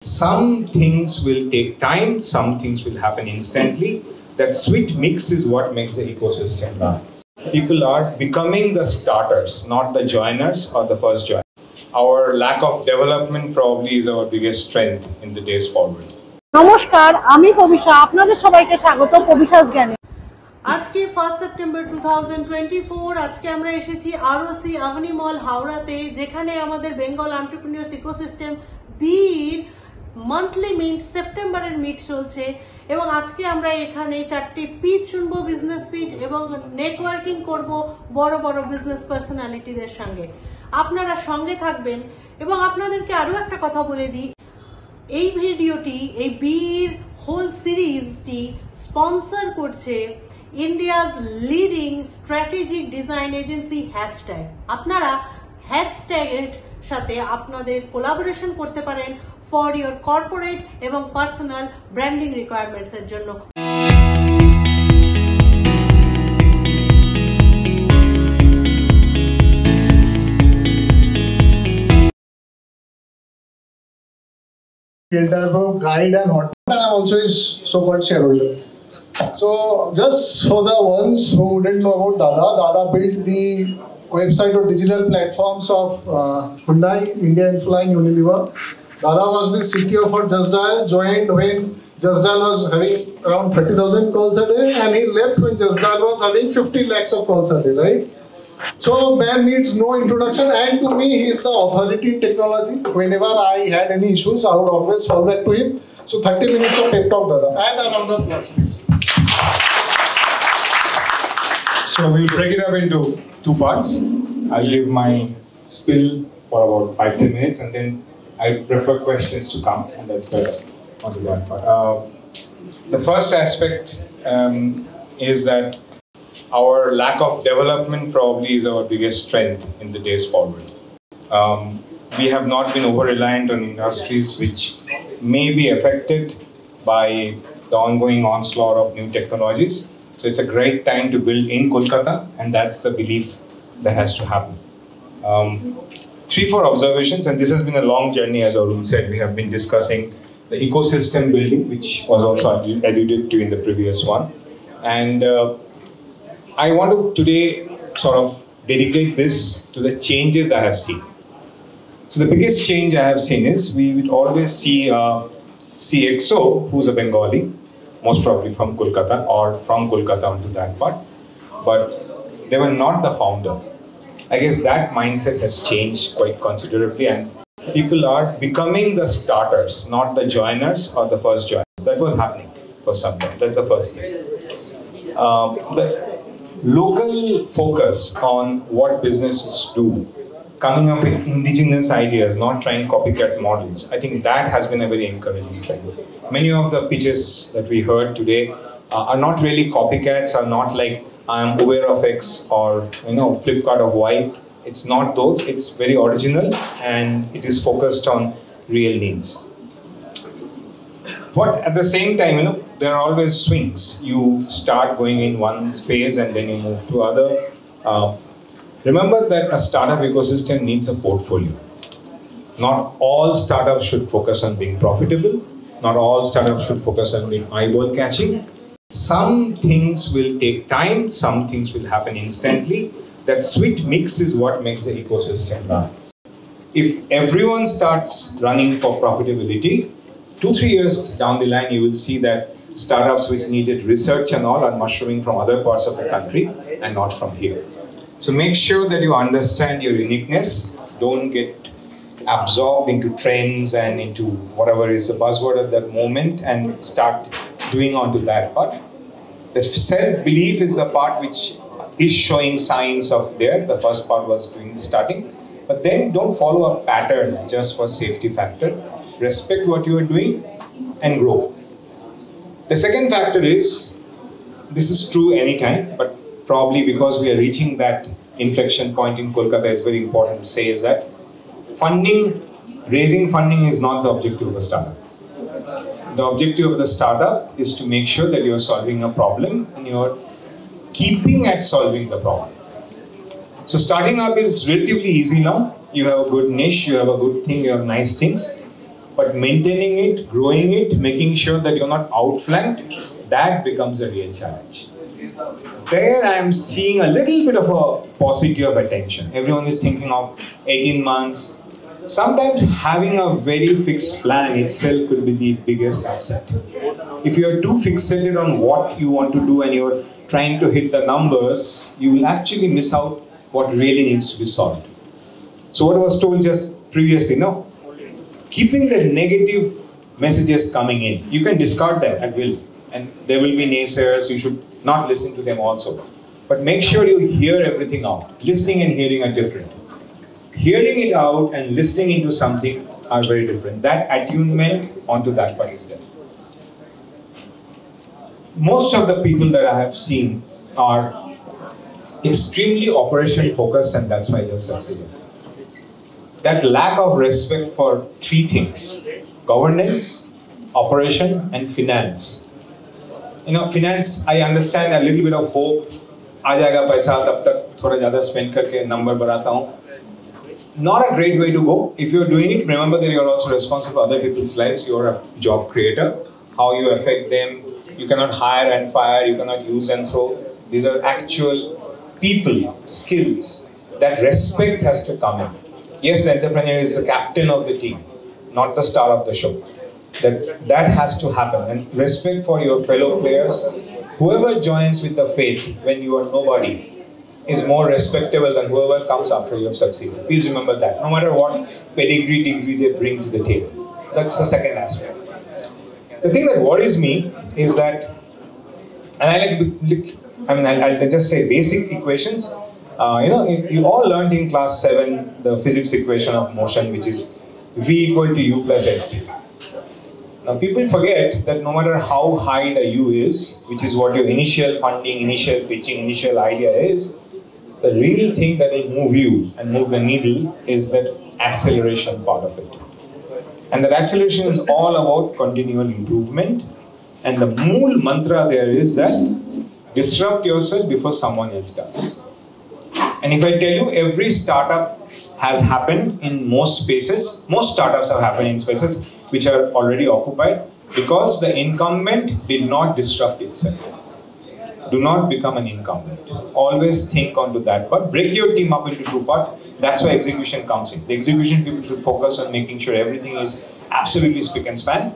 Some things will take time, some things will happen instantly. That sweet mix is what makes the ecosystem run. People are becoming the starters, not the joiners or the first joiners. Our lack of development probably is our biggest strength in the days forward. নমস্কার, আমি পবিশা, আপনাদের সবাইকে স্বাগত পবিশাস জ্ঞানে। আজকে 1 September 2024 আজকে আমরা এসেছি আরওসি আভনি মল হাওড়াতে, যেখানে আমাদের বেঙ্গল এন্টারপ্রেনিউরস ইকোসিস্টেম বির মান্থলি মিট সেপ্টেম্বরের মিট চলছে এবং আজকে আমরা এখানে 4টি পিচ শুনবো, বিজনেস পিচ, এবং নেটওয়ার্কিং করব বড় বড় বিজনেস পার্সোনালিটিদের সঙ্গে। আপনারা সঙ্গে থাকবেন এবং আপনাদেরকে আরো একটা কথা বলে দিই, এই ভিডিওটি, এই বির হোল সিরিজটি স্পন্সর করছে India's leading strategic design agency hashtag. আপনারা হ্যাশট্যাগের সাথে আপনাদের কোলাবোরেশন করতে পারেন ফর ইয়োর কর্পোরেট এবং পার্সোনাল ব্র্যান্ডিং রিকোয়ারমেন্টস এর জন্য। Xelpmoc guide and what, and also is so-called shareholder. So just for the ones who didn't know about Dada built the website or digital platforms of Hyundai, India Infline, Unilever. Dada was the CTO for Justdial, joined when Justdial was having around 30,000 calls a day, and he left when Justdial was having 50 lakhs of calls a day, right? So man needs no introduction, and to me he is the authority in technology. Whenever I had any issues, I would always fall back to him. So 30 minutes of pep talk, Dada, and a round of applause, please. So we'll break it up into two parts. I'll give my spill for about 5-10 minutes, and then I prefer questions to come, and that's better onto that part. The first aspect is that our lack of development probably is our biggest strength in the days forward. We have not been over-reliant on industries which may be affected by the ongoing onslaught of new technologies. So it's a great time to build in Kolkata, and that's the belief that has to happen. 3-4 observations, and this has been a long journey, as Arun said. We have been discussing the ecosystem building, which was also alluded to in the previous one. And I want to today sort of dedicate this to the changes I have seen. So the biggest change I have seen is we would always see a CXO who's a Bengali, most probably from Kolkata or from Kolkata onto that part, but they were not the founder. I guess that mindset has changed quite considerably, and people are becoming the starters, not the joiners or the first joiners. That was happening for some time. That's the first thing. The local focus on what businesses do, coming up with indigenous ideas, not trying copycat models, I think that has been a very encouraging trend. Many of the pitches that we heard today are not really copycats, are not like I'm aware of X or Flipkart of Y. It's not those. It's very original, and it is focused on real needs. But at the same time, there are always swings. You start going in one phase and then you move to other. Remember that a startup ecosystem needs a portfolio. Not all startups should focus on being profitable. Not all startups should focus on being eyeball catching. Some things will take time. Some things will happen instantly. That sweet mix is what makes the ecosystem run. If everyone starts running for profitability, 2-3 years down the line, you will see that startups which needed research and all are mushrooming from other parts of the country and not from here. So make sure that you understand your uniqueness. Don't get absorbed into trends and into whatever is the buzzword at that moment and start doing onto that part. The self-belief is the part which is showing signs of there. The first part was doing the starting. But then don't follow a pattern just for safety factor. Respect what you are doing and grow. The second factor is, this is true anytime, but probably because we are reaching that inflection point in Kolkata, it's very important to say is that raising funding is not the objective of a startup. The objective of the startup is to make sure that you're solving a problem and you're keeping at solving the problem. So starting up is relatively easy now. You have a good niche, you have a good thing, you have nice things. But maintaining it, growing it, making sure that you're not outflanked, that becomes a real challenge. There I am seeing a little bit of a paucity of attention. Everyone is thinking of 18 months. Sometimes having a very fixed plan itself could be the biggest upset. If you are too fixated on what you want to do and you're trying to hit the numbers, you will actually miss out what really needs to be solved. So what was told just previously, no? Keeping the negative messages coming in, you can discard them at will. And there will be naysayers, you should not listen to them also. But make sure you hear everything out. Listening and hearing are different. Hearing it out and listening into something are very different. That attunement onto that part is there. Most of the people that I have seen are extremely operation focused, and that's why they're succeeding. That lack of respect for three things: governance, operation, and finance. You know, finance, I understand a little bit of hope. आ जाएगा पैसा, तब तक थोड़ा ज़्यादा spend करके number बढ़ाता हूँ. Not a great way to go. If you're doing it, remember that you're also responsible for other people's lives. You're a job creator. How you affect them. You cannot hire and fire. You cannot use and throw. These are actual people, skills. That respect has to come in. Yes, the entrepreneur is the captain of the team, not the star of the show. That has to happen. And respect for your fellow players. Whoever joins with the faith when you are nobody is more respectable than whoever comes after you have succeeded. Please remember that. No matter what pedigree, degree they bring to the table. That's the second aspect. The thing that worries me is that, and I'll just say basic equations. You all learned in class 7 the physics equation of motion, which is V equal to U plus Ft. Now people forget that no matter how high the U is, which is what your initial funding, initial pitching, initial idea is, the real thing that will move you and move the needle is that acceleration part of it. And that acceleration is all about continual improvement. And the mool mantra there is that disrupt yourself before someone else does. And if I tell you every startup has happened in most spaces, most startups have happened in spaces which are already occupied because the incumbent did not disrupt itself. Do not become an incumbent. Always think onto that part. Break your team up into two parts. That's where execution comes in. The execution people should focus on making sure everything is absolutely spick and span.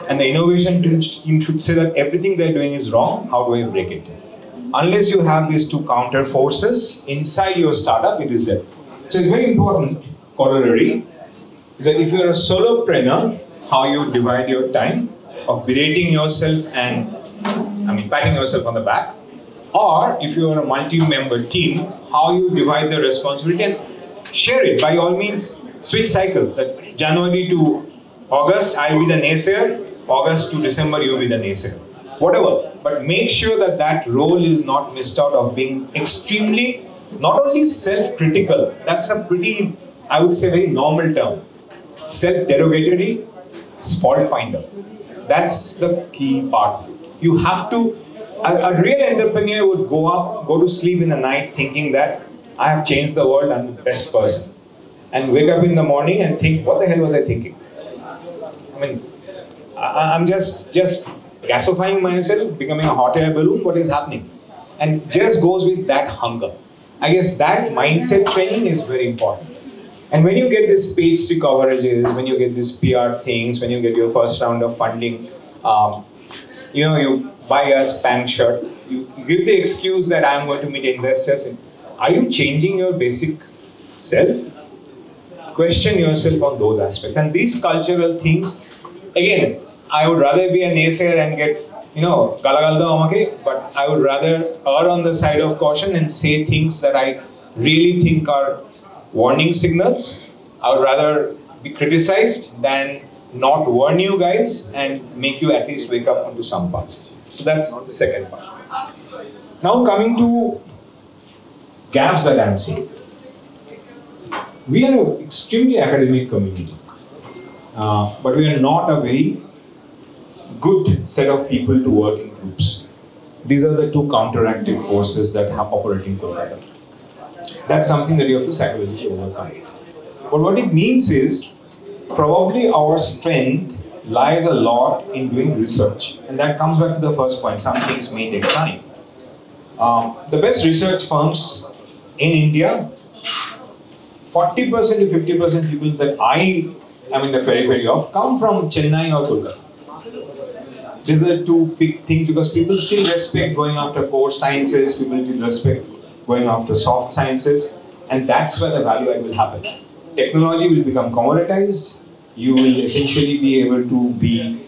And the innovation team should say that everything they're doing is wrong. How do I break it? Unless you have these two counter forces inside your startup, it is there. So it's very important, corollary, is that if you're a solopreneur, how you divide your time of berating yourself and patting yourself on the back, or if you are a multi-member team, how you divide the responsibility and share it. By all means, switch cycles. That January to August, I'll be the naysayer. August to December, you'll be the naysayer. Whatever. But make sure that that role is not missed out of being extremely, not only self-critical, that's a pretty, I would say, very normal term. Self-derogatory, fault finder. That's the key part. You have to, a real entrepreneur would go to sleep in the night thinking that I have changed the world, I'm the best person. And wake up in the morning and think, what the hell was I thinking? I'm just gasifying myself, becoming a hot air balloon, what is happening? And just goes with that hunger. I guess that mindset training is very important. And when you get these page stick coverages, when you get these PR things, when you get your first round of funding, you buy a spank shirt, you give the excuse that I'm going to meet investors. Are you changing your basic self? Question yourself on those aspects. And these cultural things, again, I would rather be a naysayer and get, galagalda omake, but I would rather err on the side of caution and say things that I really think are warning signals. I would rather be criticized than not warn you guys and make you at least wake up onto some parts. So that's the second part. Now coming to gaps that I'm seeing. We are an extremely academic community, but we are not a very good set of people to work in groups. These are the two counteractive forces that operate in Kolkata. That's something that you have to psychologically overcome. But what it means is, probably our strength lies a lot in doing research. And that comes back to the first point, some things may take time. The best research firms in India, 40% to 50% people that I am in the periphery of come from Chennai or Kolkata. These are the two big things because people still respect going after core sciences, people still respect going after soft sciences, and that's where the value add will happen. Technology will become commoditized, you will essentially be able to be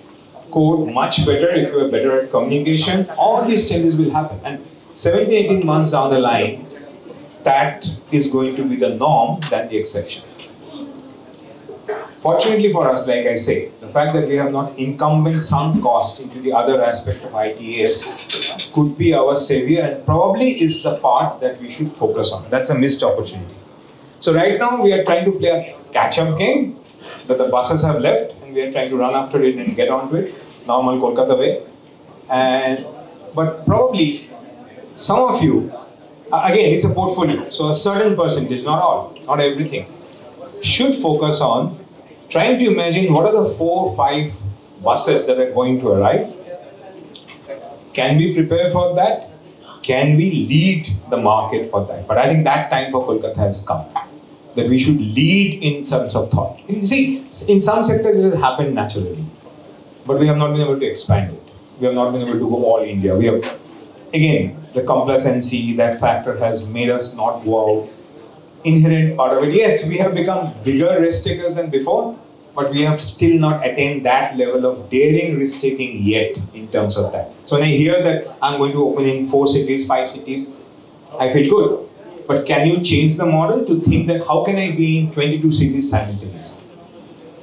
code much better if you are better at communication. All these changes will happen, and 17, 18 months down the line, that is going to be the norm than the exception. Fortunately for us, like I say, the fact that we have not incumbent sunk cost into the other aspect of ITAS could be our savior and probably is the part that we should focus on. That's a missed opportunity. So right now we are trying to play a catch-up game that the buses have left and we are trying to run after it and get onto it, normal Kolkata way. But probably some of you, again it's a portfolio, so a certain percentage, not all, not everything, should focus on trying to imagine what are the 4 or 5 buses that are going to arrive. Can we prepare for that? Can we lead the market for that? But I think that time for Kolkata has come. That we should lead in terms of thought. You see, in some sectors it has happened naturally. But we have not been able to expand it. We have not been able to go all India. We have, again, the complacency, that factor has made us not go out. Inherent part of it. Yes, we have become bigger risk takers than before, but we have still not attained that level of daring risk taking yet in terms of that. So when I hear that I'm going to open in 4 cities, 5 cities, I feel good. But can you change the model to think that how can I be in 22 cities simultaneously?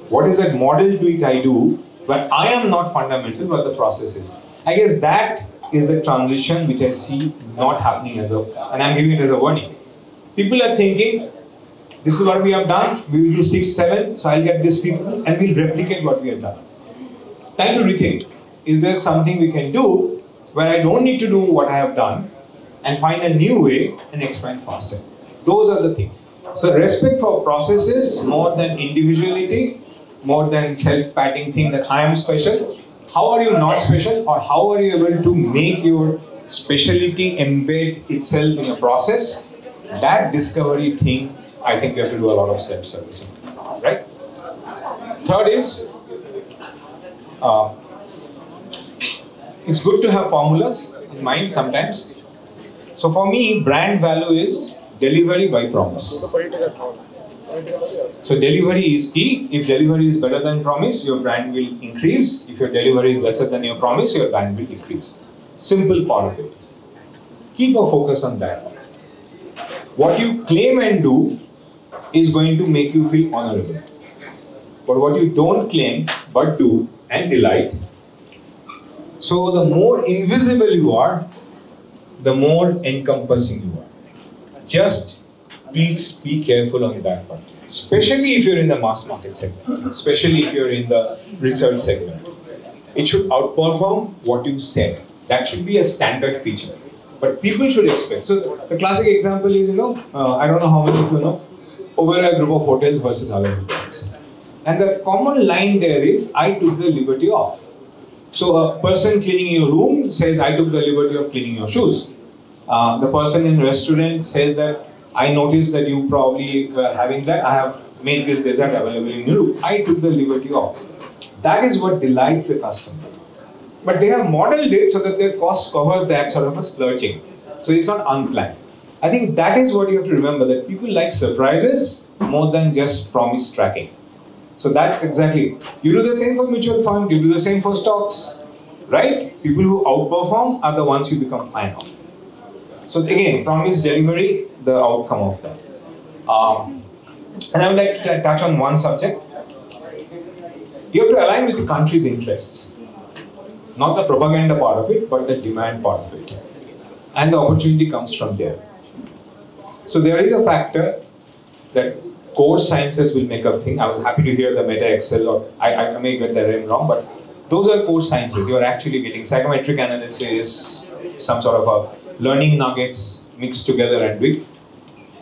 What is that model tweak I do where I am not fundamental, but the process is? I guess that is the transition which I see not happening and I'm giving it as a warning. People are thinking, this is what we have done, we will do 6, 7, so I'll get these people and we'll replicate what we have done. Time to rethink. Is there something we can do where I don't need to do what I have done and find a new way and expand faster? Those are the things. So respect for processes more than individuality, more than self-patting thing that I am special. How are you not special, or how are you able to make your speciality embed itself in a process? That discovery thing, I think we have to do a lot of self-servicing, right? Third is, it's good to have formulas in mind sometimes. So for me, brand value is delivery by promise. So delivery is key. If delivery is better than promise, your brand will increase. If your delivery is lesser than your promise, your brand will decrease. Simple part of it. Keep a focus on that. What you claim and do is going to make you feel honorable. But what you don't claim but do and delight. So the more invisible you are, the more encompassing you are. Just please be careful on that part. Especially if you're in the mass market segment. Especially if you're in the research segment. It should outperform what you said. That should be a standard feature. But people should expect. So the classic example is, I don't know how many of you know, Oberoi group of hotels versus other hotels. And the common line there is, I took the liberty of. So a person cleaning your room says, I took the liberty of cleaning your shoes. The person in restaurant says that, I noticed that you probably were having that, I have made this dessert available in your room. I took the liberty of. That is what delights the customer. But they have modeled it so that their costs cover that sort of a splurging. So it's not unplanned. I think that is what you have to remember, that people like surprises more than just promise tracking. So that's exactly, you do the same for mutual fund, you do the same for stocks, right? People who outperform are the ones you become fan of. So again, promise delivery, the outcome of that. And I would like to touch on one subject. You have to align with the country's interests. Not the propaganda part of it, but the demand part of it. And the opportunity comes from there. So there is a factor that core sciences will make up thing. I was happy to hear the meta Excel, or I may get the name wrong, but those are core sciences. You are actually getting psychometric analysis, some sort of a learning nuggets mixed together and big.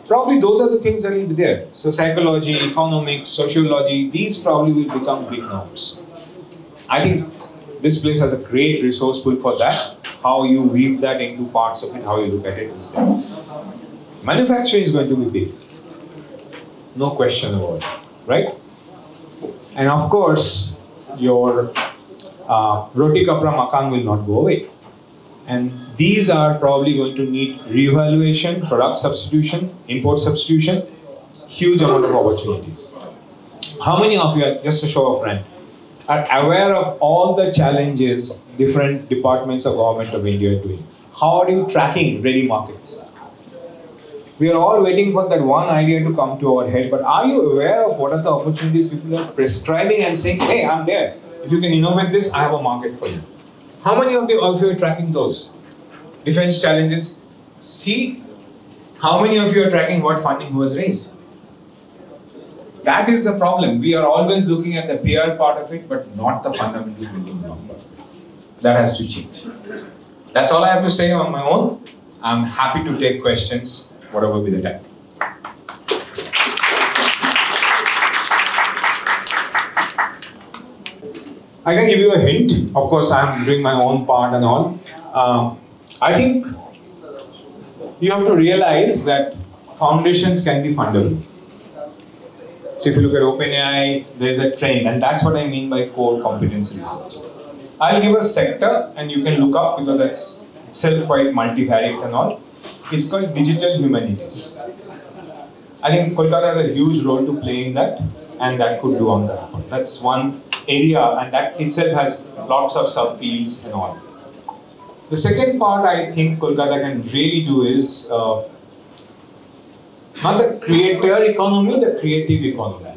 Probably those are the things that will be there. So psychology, economics, sociology, these probably will become big norms. I think this place has a great resource pool for that. How you weave that into parts of it, how you look at it is there. Manufacturing is going to be big. No question about it, right? And of course, your roti kapra makan will not go away. And these are probably going to need reevaluation, product substitution, import substitution, huge amount of opportunities. How many of you, just a show of hands, are aware of all the challenges different departments of government of India are doing? How are you tracking ready markets? We are all waiting for that one idea to come to our head, but are you aware of what are the opportunities people are prescribing and saying, hey, I'm there. If you can innovate this, I have a market for you. How many of you are tracking those? Defense challenges. See, how many of you are tracking what funding was raised? That is the problem. We are always looking at the PR part of it, but not the fundamental building block. That has to change. That's all I have to say on my own. I'm happy to take questions, whatever be the time. I can give you a hint. Of course, I'm doing my own part and all. I think you have to realize that foundations can be fundable. So if you look at OpenAI, there's a trend, and that's what I mean by core competence research. I'll give a sector, and you can look up because it's itself quite multivariate and all. It's called digital humanities. I think Kolkata has a huge role to play in that, and that could do on that. That's one area, and that itself has lots of subfields and all. The second part I think Kolkata can really do is not the creator economy, the creative economy.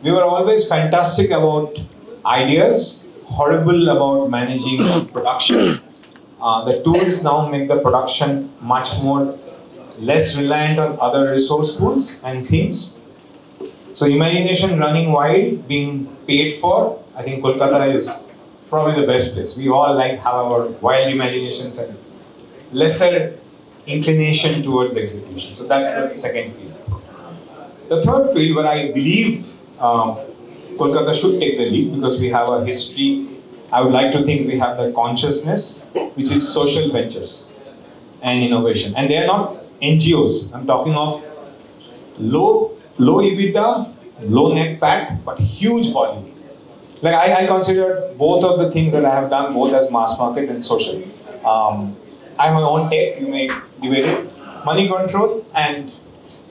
We were always fantastic about ideas, horrible about managing production. The tools now make the production much more less reliant on other resource pools and things. So imagination running wild, being paid for, I think Kolkata is probably the best place. We all like have our wild imaginations and lesser inclination towards execution. So that's the second field. The third field where I believe Kolkata should take the lead because we have a history, I would like to think we have the consciousness, which is social ventures and innovation. And they are not NGOs. I'm talking of low EBITDA, low net PAT, but huge volume. Like I consider both of the things that I have done both as mass market and social. I have my own tech, you may debate it, money control and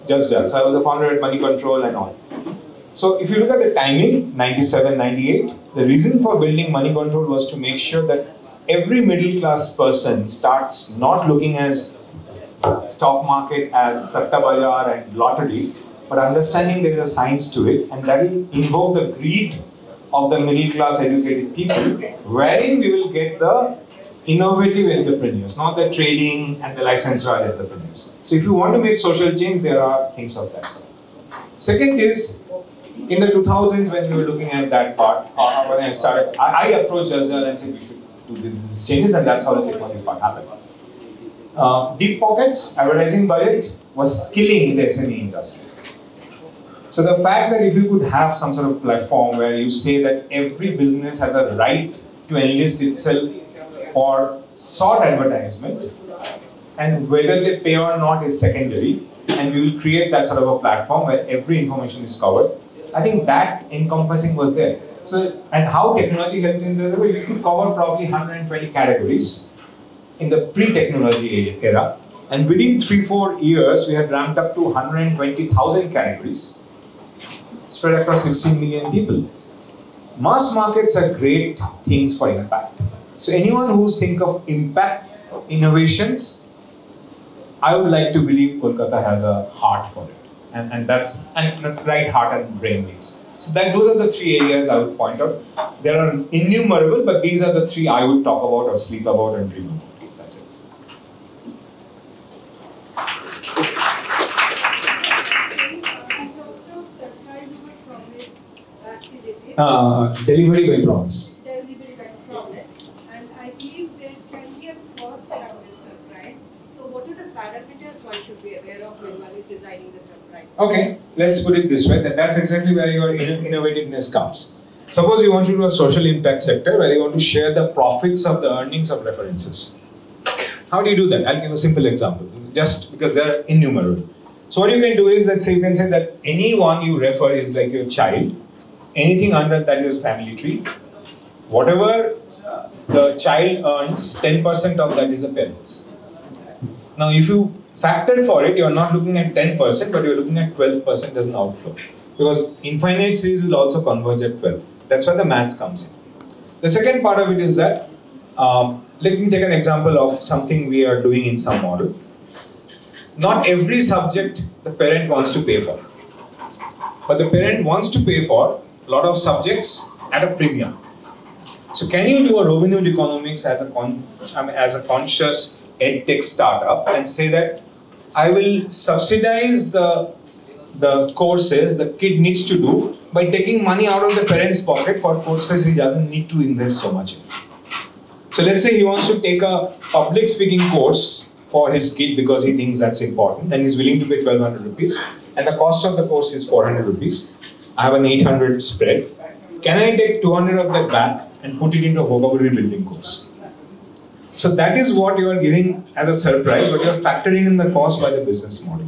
Justdial. So I was a founder at Money Control and all. So if you look at the timing, 97, 98, the reason for building Money Control was to make sure that every middle class person starts not looking as stock market as Satta Bazaar and lottery, but understanding there is a science to it, and that will invoke the greed of the middle class educated people, wherein we will get the innovative entrepreneurs, not the trading and the licensed Raj entrepreneurs. So if you want to make social change, there are things of that sort. Second is, in the 2000s when we were looking at that part, when I started, I approached Justdial and said we should do these changes, and that's how the technology part happened. Deep pockets, advertising budget was killing the SME industry. So the fact that if you could have some sort of platform where you say that every business has a right to enlist itself for sought advertisement, and whether they pay or not is secondary, and we will create that sort of a platform where every information is covered. I think that encompassing was there. So, and how technology helped in this, we could cover probably 120 categories in the pre-technology era, and within 3-4 years we had ramped up to 120,000 categories spread across 16 million people. Mass markets are great things for impact. So anyone who's think of impact innovations, I would like to believe Kolkata has a heart for it, and that's the right heart and brain mix. So those are the three areas I would point out. There are innumerable, but these are the three I would talk about or sleep about and dream about. That's it. Delivery by promise. Delivery by promise. And I believe there can be a cost around this surprise. So what are the parameters one should be aware of when one is designing the surprise? Okay, let's put it this way, that's exactly where your innovativeness comes. Suppose you want to do a social impact sector where you want to share the profits of the earnings of references. How do you do that? I'll give a simple example, just because they're innumerable. So what you can do is, let's say you can say that anyone you refer is like your child, anything under that is family tree. Whatever the child earns, 10% of that is the parents. Now if you factor for it, you're not looking at 10%, but you're looking at 12% as an outflow. Because infinite series will also converge at 12. That's where the maths comes in. The second part of it is that, let me take an example of something we are doing in some model. Not every subject the parent wants to pay for. But the parent wants to pay for a lot of subjects at a premium. So can you do a Robin Hood economics as a conscious edtech startup and say that I will subsidize the courses the kid needs to do by taking money out of the parent's pocket for courses he doesn't need to invest so much in. So let's say he wants to take a public speaking course for his kid because he thinks that's important and he's willing to pay 1200 rupees and the cost of the course is 400 rupees. I have an 800 spread. Can I take 200 of that back and put it into a vocabulary building course? So that is what you are giving as a surprise, but you are factoring in the cost by the business model.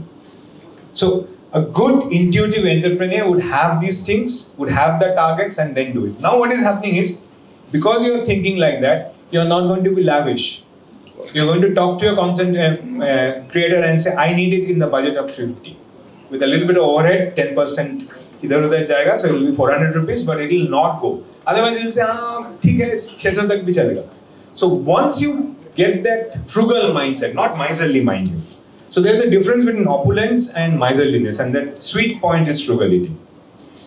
So a good intuitive entrepreneur would have these things, would have the targets and then do it. Now what is happening is, because you are thinking like that, you are not going to be lavish. You are going to talk to your content creator and say, I need it in the budget of 350. With a little bit of overhead, 10% idhar udhar jayega, so it will be 400 rupees, but it will not go. Otherwise, he will say, theek hai, 600 tak bhi chalega. So once you get that frugal mindset, not miserly mind you. So there's a difference between opulence and miserliness, and that sweet point is frugality.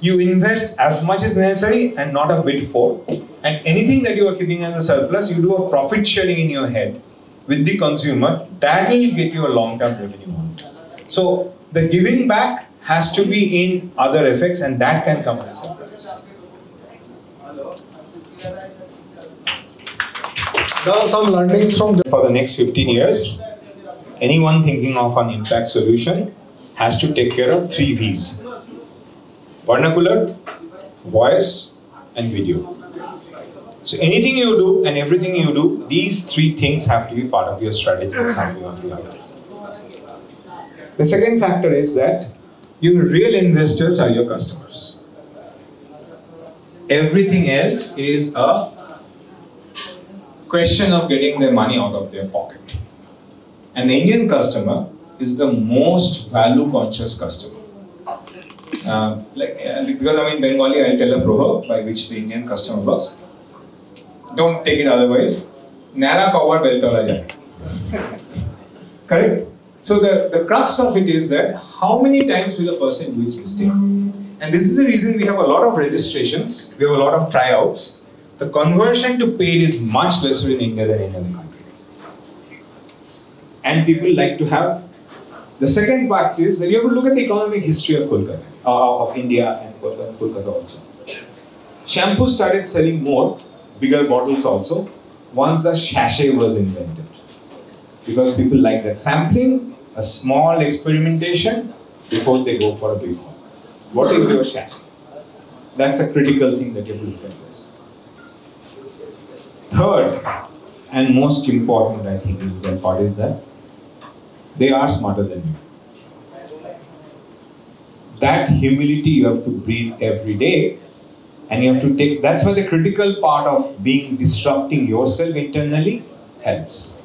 You invest as much as necessary and not a bit for. And anything that you are keeping as a surplus, you do a profit sharing in your head with the consumer. That will get you a long-term revenue. So the giving back has to be in other effects, and that can come as a surprise. There are some learnings from For the next 15 years, anyone thinking of an impact solution has to take care of 3 V's. Vernacular, voice, and video. So anything you do and everything you do, these 3 things have to be part of your strategy in some way or the other. The second factor is that your real investors are your customers. Everything else is a question of getting their money out of their pocket. And the Indian customer is the most value-conscious customer. Because I'm in Bengali, I'll tell a proverb by which the Indian customer works. Don't take it otherwise. Nara cover beltola jai. Correct? So the crux of it is that how many times will a person do its mistake? And this is the reason we have a lot of registrations, we have a lot of tryouts. The conversion to paid is much lesser in India than in any other country. And people like to have. The second part is that you have to look at the economic history of Kolkata, of India and Kolkata also. Shampoo started selling more, bigger bottles also, once the sachet was invented. Because people like that sampling, a small experimentation before they go for a big one. What is your sachet? That's a critical thing that you have to look at. Third, and most important, I think, is that part is that they are smarter than you. That humility you have to breathe every day, and you have to take. That's why the critical part of disrupting yourself internally helps.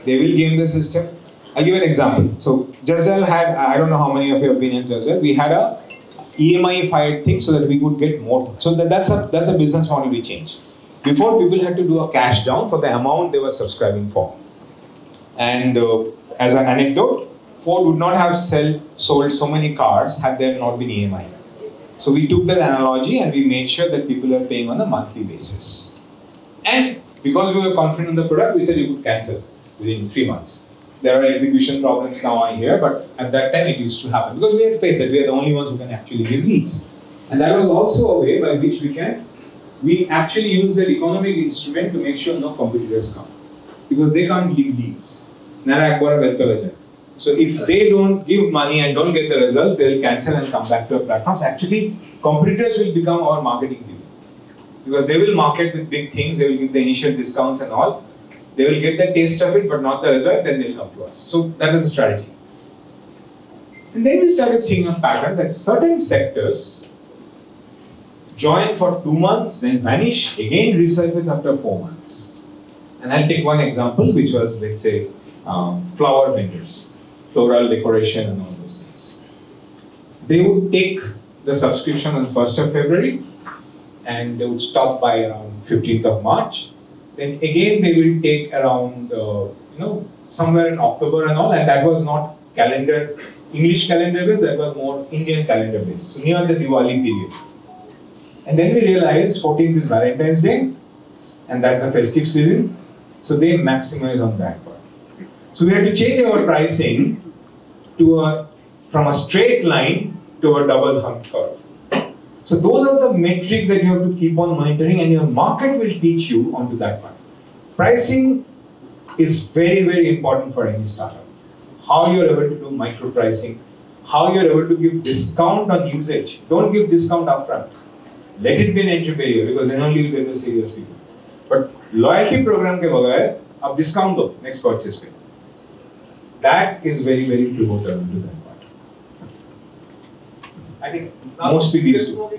They will game the system. I'll give an example. So Justdial had, I don't know how many of you have been in Justdial, we had a EMI-fied thing so that we could get more. So that's a business model we changed. Before, people had to do a cash down for the amount they were subscribing for. And as an anecdote, Ford would not have sold so many cars had there not been EMI. So we took that analogy and we made sure that people are paying on a monthly basis. And because we were confident in the product, we said you could cancel within 3 months. There are execution problems now on here, but at that time it used to happen because we had faith that we are the only ones who can actually give leads. And that was also a way by which we actually use that economic instrument to make sure no competitors come. Because they can't give leads. Nara ekbara beltola jay. So if they don't give money and don't get the results, they will cancel and come back to our platforms. Actually, competitors will become our marketing people. Because they will market with big things, they will give the initial discounts and all. They will get the taste of it, but not the result, then they'll come to us. So that is a strategy. And then we started seeing a pattern that certain sectors join for 2 months, then vanish, again resurface after 4 months. And I'll take one example, which was, let's say, flower vendors, floral decoration and all those things. They would take the subscription on 1st of February and they would stop by around 15th of March. Then again they will take around, somewhere in October and all, and that was not calendar, English calendar based, that was more Indian calendar based, so near the Diwali period. And then we realized 14th is Valentine's Day, and that's a festive season, so they maximize on that part. So we had to change our pricing to from a straight line to a double hump curve. So those are the metrics that you have to keep on monitoring, and your market will teach you onto that part. Pricing is very, very important for any startup. How you're able to do micro pricing, how you're able to give discount on usage. Don't give discount upfront. Let it be an entry barrier, because then only you get the serious people. But loyalty program ke bagaye, ab discount do next purchase pe. That is very, very pivotal to that part. I think mostly these two.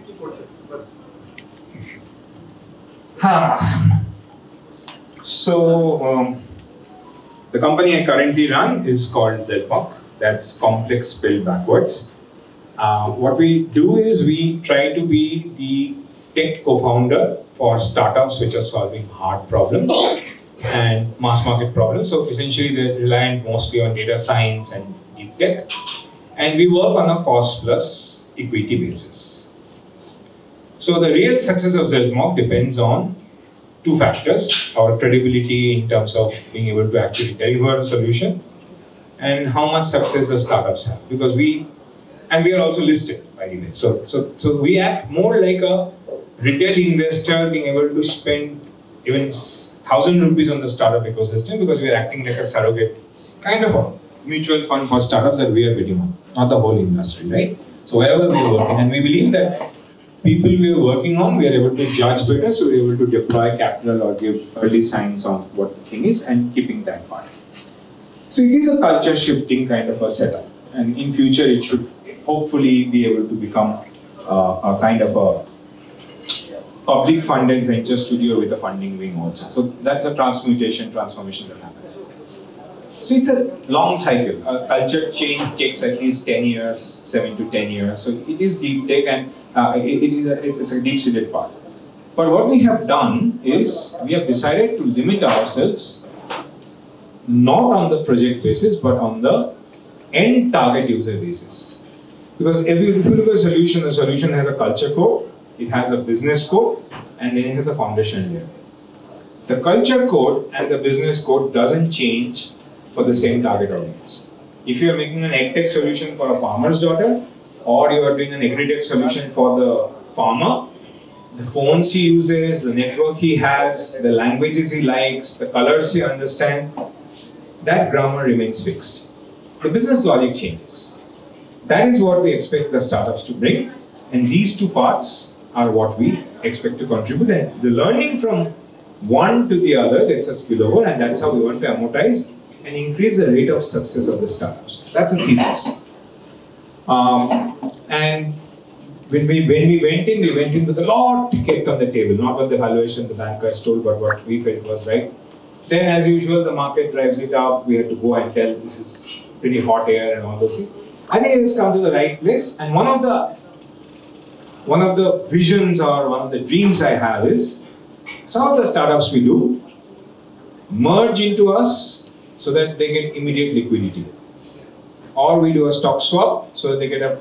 So the company I currently run is called Xelpmoc. That's complex spelled backwards. What we do is we try to be the tech co-founder for startups which are solving hard problems and mass market problems. So essentially they're reliant mostly on data science and deep tech. And we work on a cost plus equity basis. So the real success of Xelpmoc depends on two factors: our credibility in terms of being able to actually deliver a solution, and how much success the startups have. Because we are also listed, by the way. So we act more like a retail investor being able to spend even 1,000 rupees on the startup ecosystem, because we are acting like a surrogate, kind of a mutual fund for startups that we are betting on, not the whole industry, right? So wherever we are working, and we believe that people we are working on, we are able to judge better, so we are able to deploy capital or give early signs on what the thing is and keeping that part. So it is a culture shifting kind of a setup, and in future it should hopefully be able to become a kind of a public funded venture studio with a funding wing also. So that's a transformation that happens. So it's a long cycle. A culture change takes at least 10 years, 7 to 10 years. So it is deep tech, and it's a deep-seated part. But what we have done is we have decided to limit ourselves not on the project basis, but on the end target user basis. Because if you look at a solution, the solution has a culture code, it has a business code, and then it has a foundation layer. The culture code and the business code doesn't change for the same target audience. If you are making an edtech solution for a farmer's daughter, or you are doing an agri-tech solution for the farmer, the phones he uses, the network he has, the languages he likes, the colors he understands, that grammar remains fixed. The business logic changes. That is what we expect the startups to bring, and these two parts are what we expect to contribute, and the learning from one to the other gets us spillover, and that's how we want to amortize and increase the rate of success of the startups. That's a thesis. And when we went in with a lot kept on the table, not what the valuation the bankers told, but what we felt was right. Then, as usual, the market drives it up. We had to go and tell this is pretty hot air and all those things. I think it has come to the right place. And one of the visions or one of the dreams I have is some of the startups we do merge into us so that they get immediate liquidity. Or we do a stock swap so that they get a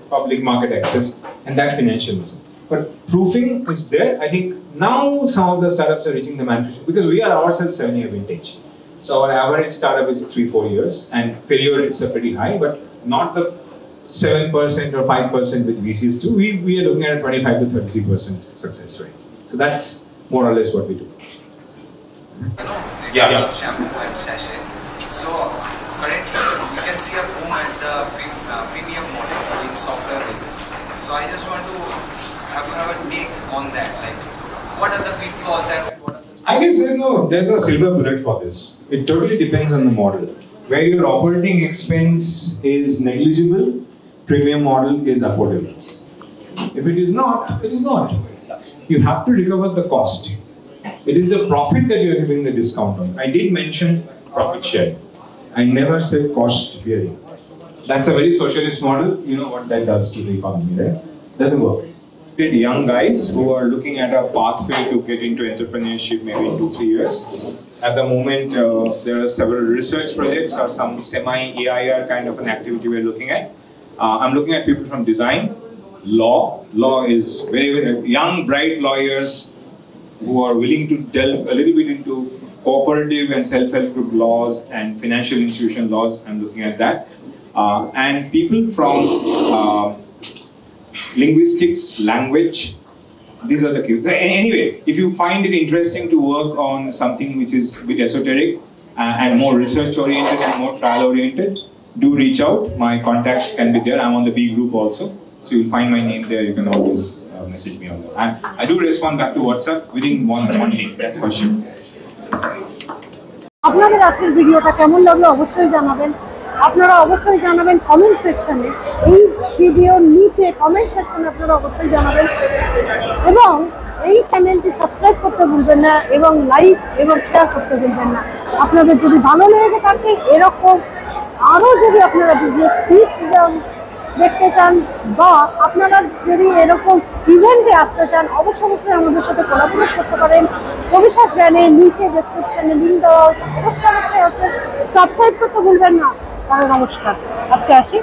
public market access and that financial muscle. But proofing is there. I think now some of the startups are reaching the maturity because we are ourselves 7-year vintage. So our average startup is 3-4 years, and failure rates are pretty high, but not the 7% or 5% which VCs do. We are looking at a 25 to 33% success rate. So that's more or less what we do. Shampoo and sachet. So currently we can can see a boom at the freemium model in software business. So I just want to have a take on that. Like, what are the pitfalls and what are the... I guess there's a silver bullet for this. It totally depends on the model. Where your operating expense is negligible, premium model is affordable. If it is not, it is not. You have to recover the cost. It is a profit that you are giving the discount on. I did mention profit share. I never said cost bearing. That's a very socialist model. You know what that does to the economy, right? Doesn't work. Young guys who are looking at a pathway to get into entrepreneurship maybe in 2-3 years. At the moment, there are several research projects or some semi-AIR kind of an activity we're looking at. I'm looking at people from design, law. Law is very, very young, bright lawyers who are willing to delve a little bit into cooperative and self-help group laws and financial institution laws. I'm looking at that. And people from linguistics, language, these are the key. Anyway, if you find it interesting to work on something which is a bit esoteric and more research-oriented and more trial-oriented, do reach out. My contacts can be there. I'm on the B group also. So you'll find my name there. You can always message me on that. And I do respond back to WhatsApp within one day, that's for sure. আপনাদের আজকের ভিডিওটা কেমন লাগলো অবশ্যই জানাবেন। আপনারা অবশ্যই জানাবেন কমেন্ট সেকশনে, এই ভিডিওর নিচে কমেন্ট সেকশনে আপনারা অবশ্যই জানাবেন এবং এই চ্যানেলটি সাবস্ক্রাইব করতে ভুলবেন না এবং লাইক এবং শেয়ার করতে ভুলবেন না। আপনাদের যদি ভালো লেগে থাকে এরকম আরও যদি আপনারা বিজনেস স্পিচ দেখতে চান বা আপনারা যদি এরকম ইভেন্টে আসতে চান অবশ্যই আমাদের সাথে কোলাবোরেট করতে পারেন। পবিশাস জ্ঞানে নিচে ডেসক্রিপশনে লিঙ্ক দেওয়া হয়েছে, অবশ্যই আসবেন, সাবস্ক্রাইব করতে ভুলবেন না। তাহলে নমস্কার, আজকে আসি।